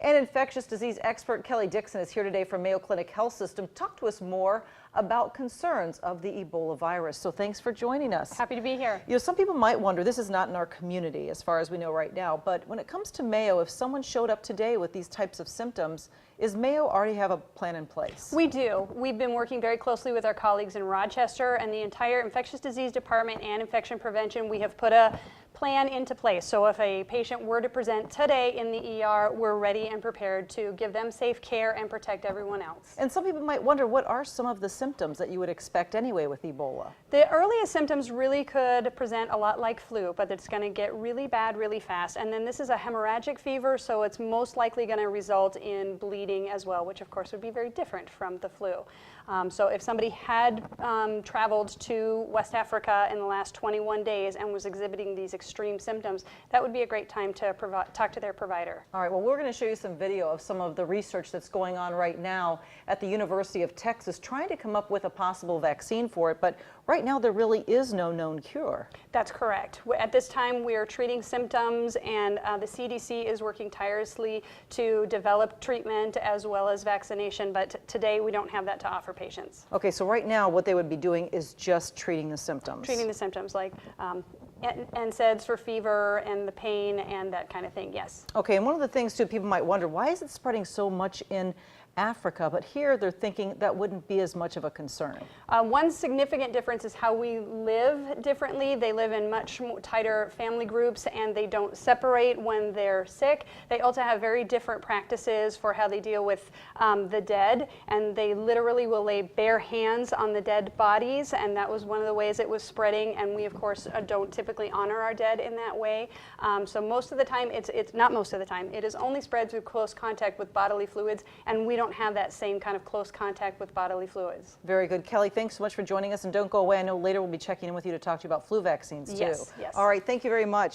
And infectious disease expert Kellee Dixon is here today from Mayo Clinic Health System to talk to us more about concerns of the Ebola virus. So thanks for joining us. Happy to be here. You know, some people might wonder, this is not in our community as far as we know right now, but when it comes to Mayo, if someone showed up today with these types of symptoms, is Mayo already have a plan in place? We do. We've been working very closely with our colleagues in Rochester and the entire infectious disease department and infection prevention. We have put a plan into place. So if a patient were to present today in the ER, we're ready and prepared to give them safe care and protect everyone else. And some people might wonder, what are some of the symptoms that you would expect anyway with Ebola? The earliest symptoms really could present a lot like flu, but it's going to get really bad really fast. And then this is a hemorrhagic fever, so it's most likely going to result in bleeding as well, which of course would be very different from the flu. So if somebody had traveled to West Africa in the last 21 days and was exhibiting these extreme symptoms, that would be a great time to talk to their provider. All right, well, we're going to show you some video of some of the research that's going on right now at the University of Texas trying to come up with a possible vaccine for it, but right now there really is no known cure. That's correct. At this time we are treating symptoms, and the CDC is working tirelessly to develop treatment as well as vaccination, but today we don't have that to offer patients. Okay, so right now what they would be doing is just treating the symptoms. Treating the symptoms like NSAIDs for fever and the pain and that kind of thing, yes. Okay, and one of the things too, people might wonder, why is it spreading so much in Africa, but here they're thinking that wouldn't be as much of a concern? One significant difference is how we live differently. They live in much more tighter family groups and they don't separate when they're sick. They also have very different practices for how they deal with the dead, and they literally will lay bare hands on the dead bodies, and that was one of the ways it was spreading, and we of course don't typically honor our dead in that way. So most of the time, it's not most of the time, it is only spread through close contact with bodily fluids, and we don't have that same kind of close contact with bodily fluids. Very good. Kellee, thanks so much for joining us, and don't go away. I know later we'll be checking in with you to talk to you about flu vaccines too. Yes, yes. All right, thank you very much.